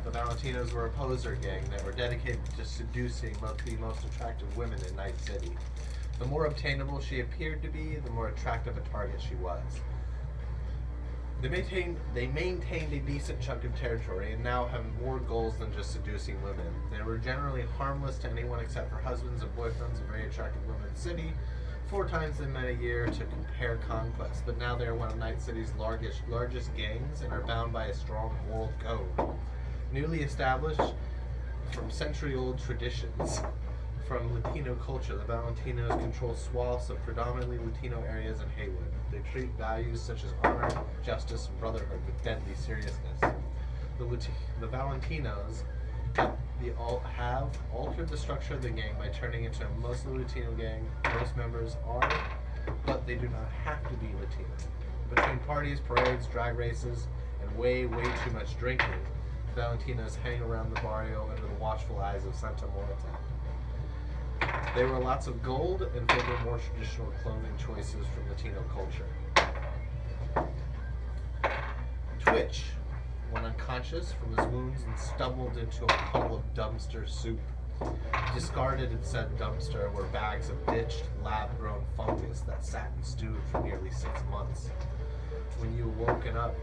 The Valentinos were a poser gang that were dedicated to seducing the most attractive women in Night City. The more obtainable she appeared to be, the more attractive a target she was. They maintained a decent chunk of territory and now have more goals than just seducing women. They were generally harmless to anyone except for husbands and boyfriends of very attractive women in the city. 4 times they met a year to compare conquests, but now they are one of Night City's largest gangs and are bound by a strong moral code. Newly established from century-old traditions from Latino culture, the Valentinos control swaths of predominantly Latino areas in Haywood. They treat values such as honor, justice, and brotherhood with deadly seriousness. The Valentinos have altered the structure of the gang by turning into a mostly Latino gang. Most members are, but they do not have to be Latino. Between parties, parades, drag races, and way too much drinking, Valentinos hang around the barrio under the watchful eyes of Santa Morita. There were lots of gold and favored more traditional clothing choices from Latino culture. Twitch went unconscious from his wounds and stumbled into a puddle of dumpster soup. Discarded in said dumpster were bags of ditched, lab-grown fungus that sat and stewed for nearly 6 months. When you woken up,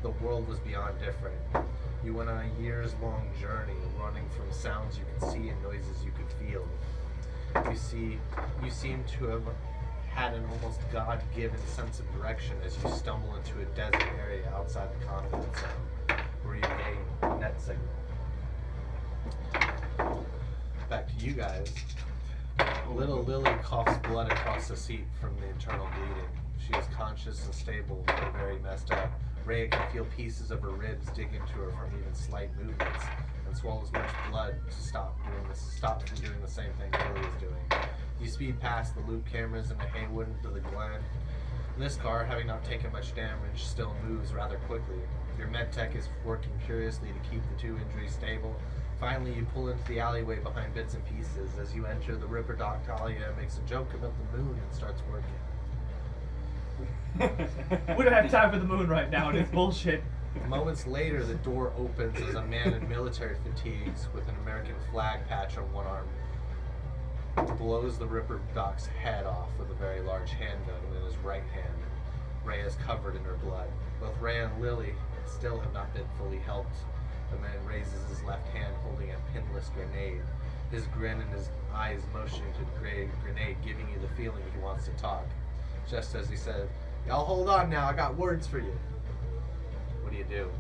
the world was beyond different. You went on a years-long journey, running from sounds you could see and noises you could feel. You seem to have had an almost God-given sense of direction as you stumble into a desert area outside the confidence zone, where you gain net signal. Back to you guys. Little Lily coughs blood across the seat from the internal bleeding. She is conscious and stable, but very messed up. Rhea can feel pieces of her ribs dig into her from even slight movements, and swallows much blood to stop from doing the same thing Lily is doing. You speed past the loop cameras into Haywood into the Glen. This car, having not taken much damage, still moves rather quickly. Your med tech is working furiously to keep the 2 injuries stable. Finally, you pull into the alleyway behind Bits and Pieces. As you enter, the Ripper Doc Talia makes a joke about the moon and starts working. We don't have time for the moon right now, and it's bullshit. Moments later, the door opens as a man in military fatigues with an American flag patch on one arm blows the Ripper Doc's head off with a very large handgun in his right hand. Rhea is covered in her blood. Both Rhea and Lily still have not been fully helped. The man raises his left hand holding a pinless grenade. His grin and his eyes motioning to the grenade, giving you the feeling he wants to talk. Just as he said, "Y'all hold on now, I got words for you." What do you do?